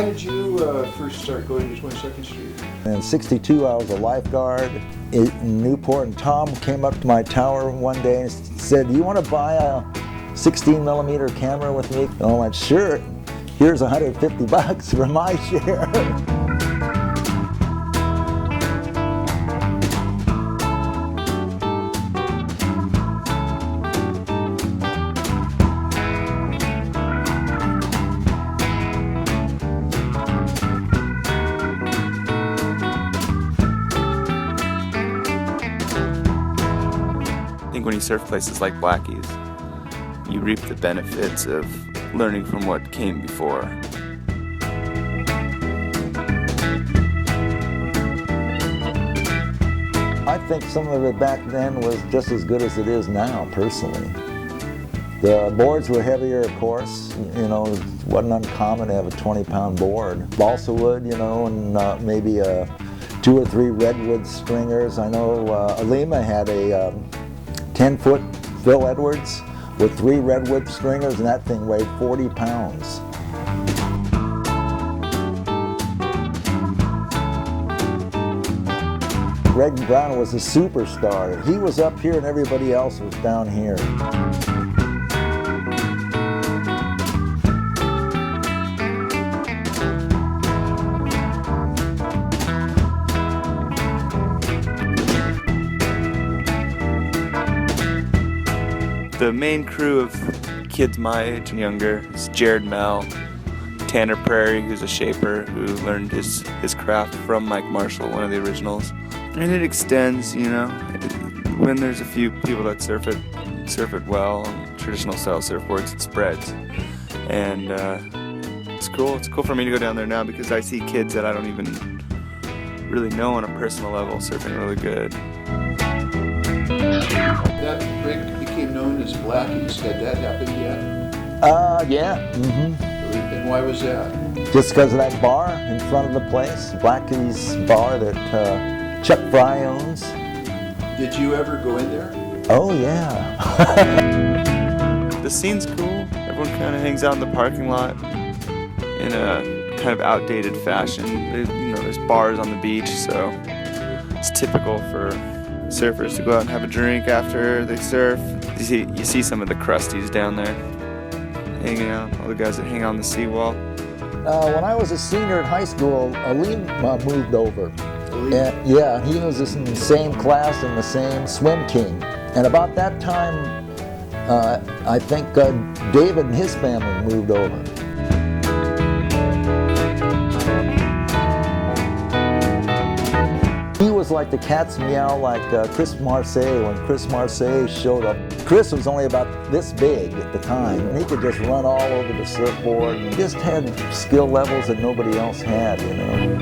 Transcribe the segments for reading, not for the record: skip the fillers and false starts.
did you first start going to 22nd Street? In '62, I was a lifeguard in Newport, and Tom came up to my tower one day and said, "Do you want to buy a 16mm camera with me?" And I'm like, "Sure, here's $150 for my share." When you surf places like Blackie's, you reap the benefits of learning from what came before. I think some of it back then was just as good as it is now, personally. The boards were heavier, of course. You know, it wasn't uncommon to have a 20-pound board. Balsa wood, you know, and maybe 2 or 3 redwood stringers. I know Ilima had a 10-foot Phil Edwards with 3 redwood stringers, and that thing weighed 40 pounds. Greg Brown was a superstar. He was up here and everybody else was down here. The main crew of kids my age and younger is Jared Mell, Tanner Prairie, who's a shaper who learned his craft from Mike Marshall, one of the originals. And it extends, you know, when there's a few people that surf it well, on traditional style surfboards, it spreads. And it's cool. It's cool for me to go down there now because I see kids that I don't even really know on a personal level surfing really good. That break became known as Blackie's. Had that happened yet? Yeah. Mm-hmm. And why was that? Just because of that bar in front of the place, Blackie's bar that Chuck Fry owns. Did you ever go in there? Oh, yeah. The scene's cool. Everyone kind of hangs out in the parking lot in a kind of outdated fashion. There's bars on the beach, so it's typical for surfers to go out and have a drink after they surf. You see some of the crusties down there hanging out, all the guys that hang on the seawall. When I was a senior in high school, Ilima moved over. And, yeah, he was in the same class in the same swim team. And about that time, I think David and his family moved over. He was like the cat's meow, like Chris Marseille when Chris Marseille showed up. Chris was only about this big at the time, and he could just run all over the surfboard and just had skill levels that nobody else had, you know.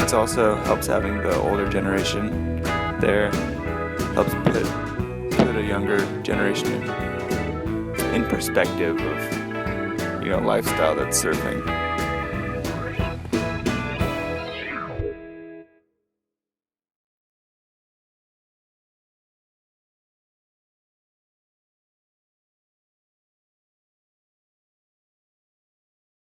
It also helps having the older generation there, helps put a younger generation in perspective of, lifestyle that's surfing.